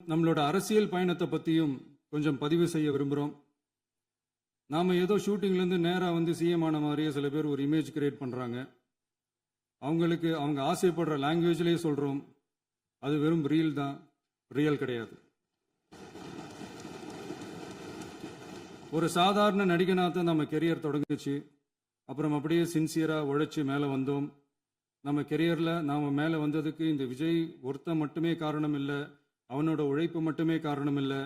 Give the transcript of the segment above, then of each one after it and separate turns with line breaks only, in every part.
நம்மளோட அரசியல் பயணத்தை பற்றியும் கொஞ்சம் பதிவு செய்ய விரும்புகிறோம். நாம் ஏதோ ஷூட்டிங்லேருந்து நேராக வந்து சிஎம் ஆன மாதிரியே சில பேர் ஒரு இமேஜ் கிரியேட் பண்ணுறாங்க. அவங்களுக்கு அவங்க ஆசைப்படுற லாங்குவேஜ்லேயே சொல்கிறோம், அது வெறும் ரீல் தான், ரியல் கிடையாது. ஒரு சாதாரண நடிகனாக தான் நம்ம கெரியர் தொடங்குச்சு. அப்புறம் அப்படியே சின்சியராக உழைச்சி மேலே வந்தோம். நம்ம கெரியரில் நாம் மேலே வந்ததுக்கு இந்த விஜய் ஒருத்தன் மட்டுமே காரணம் இல்லை, அவனோட உழைப்பு மட்டுமே காரணம் இல்லை.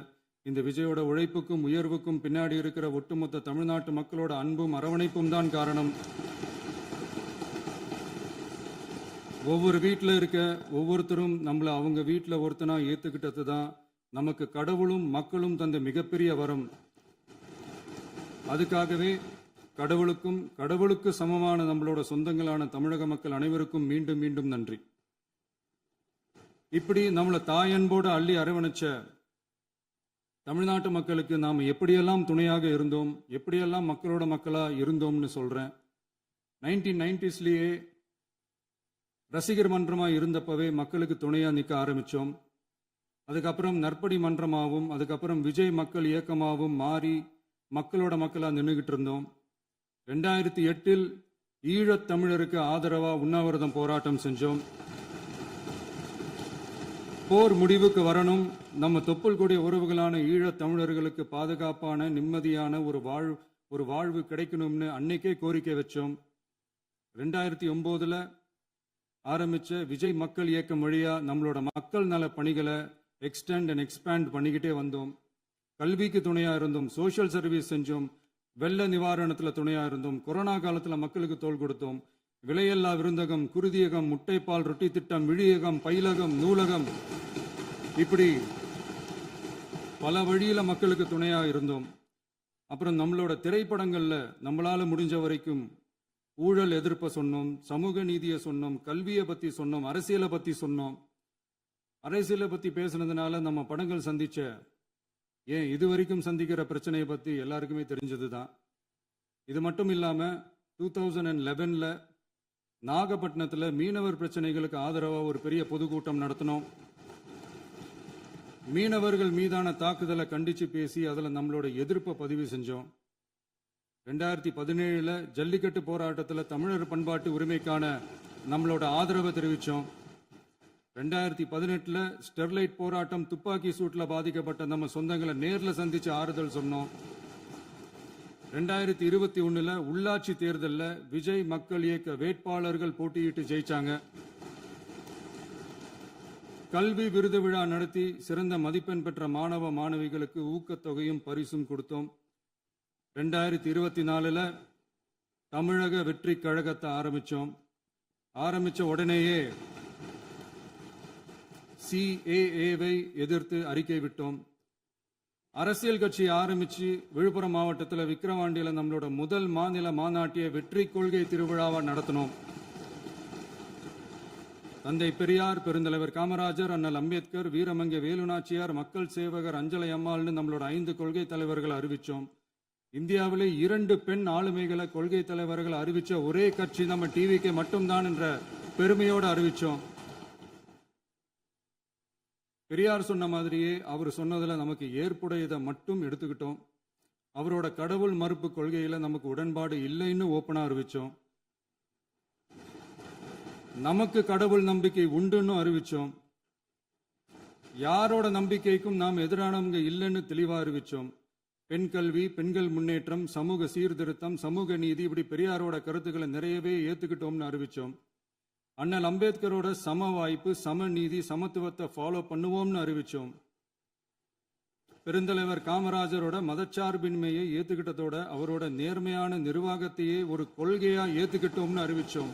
இந்த விஜயோட உழைப்புக்கும் உயர்வுக்கும் பின்னாடி இருக்கிற ஒட்டுமொத்த தமிழ்நாட்டு மக்களோட அன்பும் அரவணைப்பும் தான் காரணம். ஒவ்வொரு வீட்டில் இருக்க ஒவ்வொருத்தரும் நம்மளை அவங்க வீட்டில் ஒருத்தனா ஏற்றுக்கிட்டது தான் நமக்கு கடவுளும் மக்களும் தந்த மிகப்பெரிய வரம். அதுக்காகவே கடவுளுக்கு சமமான நம்மளோட சொந்தங்களான தமிழக மக்கள் அனைவருக்கும் மீண்டும் மீண்டும் நன்றி. இப்படி நம்மளை தாயன்போடு அள்ளி அரவணைச்ச தமிழ்நாட்டு மக்களுக்கு நாம் எப்படியெல்லாம் துணையாக இருந்தோம், எப்படியெல்லாம் மக்களோட மக்களாக இருந்தோம்னு சொல்கிறேன். 1990ஸ்லேயே ரசிகர் மன்றமாக இருந்தப்பவே மக்களுக்கு துணையாக நிற்க ஆரம்பித்தோம். அதுக்கப்புறம் நற்படி மன்றமாகவும் அதுக்கப்புறம் விஜய் மக்கள் இயக்கமாகவும் மாறி மக்களோட மக்களாக நின்றுகிட்டு இருந்தோம். 2008 ஈழத் தமிழருக்கு ஆதரவாக உண்ணாவிரதம் போராட்டம் செஞ்சோம். போர் முடிவுக்கு வரணும், நம்ம தொப்புள் கூடிய உறவுகளான ஈழத் தமிழர்களுக்கு பாதுகாப்பான நிம்மதியான ஒரு வாழ்வு கிடைக்கணும்னு அன்னைக்கே கோரிக்கை வச்சோம். 2009 ஆரம்பிச்ச விஜய் மக்கள் இயக்கம் வழியா நம்மளோட மக்கள் நல பணிகளை எக்ஸ்டெண்ட் அண்ட் எக்ஸ்பேண்ட் பண்ணிக்கிட்டே வந்தோம். கல்விக்கு துணையா இருந்தோம், சோஷியல் சர்வீஸ் செஞ்சோம், வெள்ள நிவாரணத்தில் துணையா இருந்தோம், கொரோனா காலத்தில் மக்களுக்கு தோள் கொடுத்தோம். விலையில்லா விருந்தகம், குருதியகம், முட்டைப்பால் ரொட்டி திட்டம், விழியகம், பயிலகம், நூலகம், இப்படி பல வழியில மக்களுக்கு துணையா இருந்தோம். அப்புறம் நம்மளோட திரைப்படங்கள்ல நம்மளால முடிஞ்ச வரைக்கும் ஊழல் எதிர்ப்பை சொன்னோம், சமூக நீதியை சொன்னோம், கல்வியை பத்தி சொன்னோம், அரசியலை பத்தி சொன்னோம். அரசியலை பத்தி பேசுனதுனால நம்ம படங்கள் சந்திச்ச இது வரைக்கும் சந்திக்கிற பிரச்சனையை பத்தி எல்லாருக்குமே தெரிஞ்சதுதான். இது மட்டும் இல்லாம 2011 நாகப்பட்டினத்தில் மீனவர் பிரச்சனைகளுக்கு ஆதரவாக ஒரு பெரிய பொதுக்கூட்டம் நடத்தினோம். மீனவர்கள் மீதான தாக்குதலை கண்டிச்சு பேசி அதில் நம்மளோட எதிர்ப்பை பதிவு செஞ்சோம். 2017 ஜல்லிக்கட்டு போராட்டத்தில் தமிழர் பண்பாட்டு உரிமைக்கான நம்மளோட ஆதரவை தெரிவித்தோம். 2018 ஸ்டெர்லைட் போராட்டம், துப்பாக்கி சூட்டில் பாதிக்கப்பட்ட நம்ம சொந்தங்களை நேரில் சந்திச்சு ஆறுதல் சொன்னோம். 2021 உள்ளாட்சி தேர்தலில் விஜய் மக்கள் இயக்க வேட்பாளர்கள் போட்டியிட்டு ஜெயிச்சாங்க. கல்வி விருது விழா நடத்தி சிறந்த மதிப்பெண் பெற்ற மாணவ மாணவிகளுக்கு ஊக்கத்தொகையும் பரிசும் கொடுத்தோம். 2024 தமிழக வெற்றி கழகத்தை ஆரம்பிச்ச உடனேயே CAA-வை எதிர்த்து அறிக்கை விட்டோம். அரசியல் கட்சி ஆரம்பிச்சு விழுப்புரம் மாவட்டத்தில் விக்கிரவாண்டியில் நம்மளோட முதல் மாநில மாநாட்டிய வெற்றி கொள்கை திருவிழாவை நடத்தினோம். தந்தை பெரியார், பெருந்தலைவர் காமராஜர், அண்ணல் அம்பேத்கர், வீரமங்கை வேலுநாச்சியார், மக்கள் சேவகர் அஞ்சலை அம்மாள்னு நம்மளோட 5 கொள்கை தலைவர்களை அறிவிச்சோம். இந்தியாவிலே 2 பெண் ஆளுமைகளை கொள்கை தலைவர்கள் அறிவிச்ச ஒரே கட்சி நம்ம TVK மட்டும்தான் என்ற பெருமையோடு அறிவிச்சோம். பெரியார் சொன்ன மாதிரியே அவர் சொன்னதில் நமக்கு ஏற்புடையதை மட்டும் எடுத்துக்கிட்டோம். அவரோட கடவுள் மறுப்பு கொள்கையில நமக்கு உடன்பாடு இல்லைன்னு ஓப்பனா அறிவிச்சோம். நமக்கு கடவுள் நம்பிக்கை உண்டுன்னு அறிவிச்சோம். யாரோட நம்பிக்கைக்கும் நாம் எதிரானவங்க இல்லைன்னு தெளிவா அறிவிச்சோம். பெண் கல்வி, பெண்கள் முன்னேற்றம், சமூக சீர்திருத்தம், சமூக நீதி, இப்படி பெரியாரோட கருத்துக்களை நிறையவே ஏத்துக்கிட்டோம்னு அறிவிச்சோம். அண்ணல் அம்பேத்கரோட சம வாய்ப்பு, சம நீதி, சமத்துவத்தை ஃபாலோ பண்ணுவோம்னு அறிவிச்சோம். பெருந்தலைவர் காமராஜரோட மதச்சார்பின்மையை ஏத்துக்கிட்டதோட அவரோட நேர்மையான நிர்வாகத்தையே ஒரு கொள்கையா ஏத்துக்கிட்டோம்னு அறிவிச்சோம்.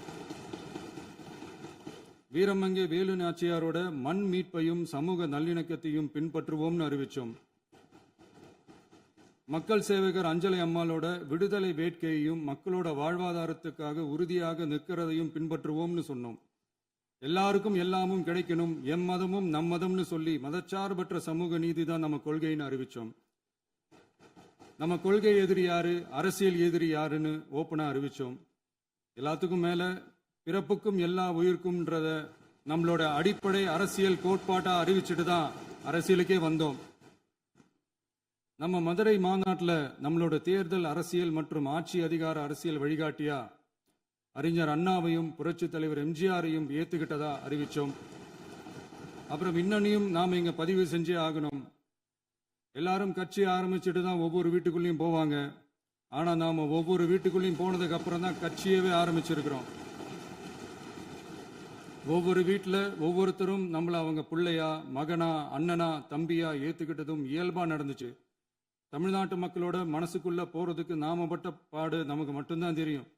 வீரமங்கை வேலு நாச்சியாரோட மண் மீட்பையும் சமூக நல்லிணக்கத்தையும் பின்பற்றுவோம்னு அறிவிச்சோம். மக்கள் சேவகர் அஞ்சலை அம்மாளோட விடுதலை வேட்கையையும் மக்களோட வாழ்வாதாரத்துக்காக உறுதியாக நிற்கிறதையும் பின்பற்றுவோம்னு சொன்னோம். எல்லாருக்கும் எல்லாமும் கிடைக்கணும், எம் மதமும் நம் மதம்னு சொல்லி மதச்சார்பற்ற சமூக நீதி தான் நம்ம கொள்கைன்னு அறிவிச்சோம். நம்ம கொள்கை எதிரி யாரு, அரசியல் எதிரி யாருன்னு ஓப்பனா அறிவிச்சோம். எல்லாத்துக்கும் மேல பிறப்புக்கும் எல்லா உயிர்க்கும்ன்றத நம்மளோட அடிப்படை அரசியல் கோட்பாட்டா அறிவிச்சுட்டு தான் அரசியலுக்கே வந்தோம். நம்ம மதுரை மாநாட்டில் நம்மளோட தேர்தல் அரசியல் மற்றும் ஆட்சி அதிகார அரசியல் வழிகாட்டியா அறிஞர் அண்ணாவையும் புரட்சி தலைவர் எம்ஜிஆரையும் ஏத்துக்கிட்டதா அறிவிச்சோம். அப்புறம் இன்னனையும் நாம இங்க பதிவு செஞ்சே ஆகணும். எல்லாரும் கட்சி ஆரம்பிச்சுட்டு தான் ஒவ்வொரு வீட்டுக்குள்ளேயும் போவாங்க. ஆனா நாம ஒவ்வொரு வீட்டுக்குள்ளேயும் போனதுக்கு அப்புறம் தான் கட்சியவே ஆரம்பிச்சிருக்கிறோம். ஒவ்வொரு வீட்டில் ஒவ்வொருத்தரும் நம்மள அவங்க பிள்ளையா, மகனா, அண்ணனா, தம்பியா ஏத்துக்கிட்டதும் இயல்பா நடந்துச்சு. தமிழ்நாட்டு மக்களோட மனசுக்குள்ள போறதுக்கு நாம பட்ட பாடு நமக்கு மட்டும்தான் தெரியும்.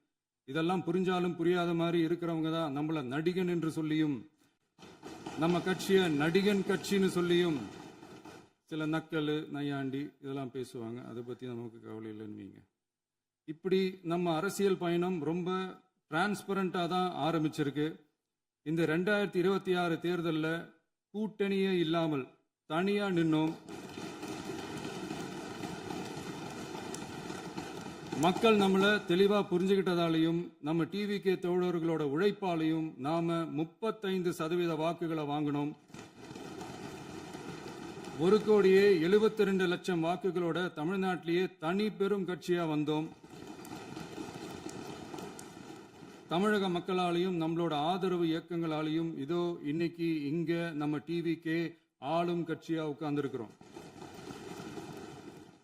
இதெல்லாம் புரிஞ்சாலும் புரியாத மாதிரி இருக்கிறவங்க தான் நம்மள நடிகன் என்று சொல்லியும், நம்ம கட்சியை நடிகன் கட்சின்னு சொல்லியும் சில நக்கல், நையாண்டி இதெல்லாம் பேசுவாங்க. அதை பத்தி நமக்கு கவலை இல்லைன்னு. இப்படி நம்ம அரசியல் பயணம் ரொம்ப டிரான்ஸ்பரண்டா தான் ஆரம்பிச்சிருக்கு. இந்த 2026 தேர்தலில் கூட்டணியே இல்லாமல் தனியா நின்னோம். மக்கள் நம்மளை தெளிவா புரிஞ்சுக்கிட்டதாலையும் நம்ம டிவிகே தோழர்களோட உழைப்பாலையும் நாம 35% வாக்குகளை வாங்கினோம். 1,72,00,000 வாக்குகளோட தமிழ்நாட்டிலேயே தனி பெரும் கட்சியா வந்தோம். தமிழக மக்களாலையும் நம்மளோட ஆதரவு இயக்கங்களாலையும் இதோ இன்னைக்கு இங்க நம்ம டிவிகே ஆளும் கட்சியா உட்கார்ந்துருக்கிறோம்.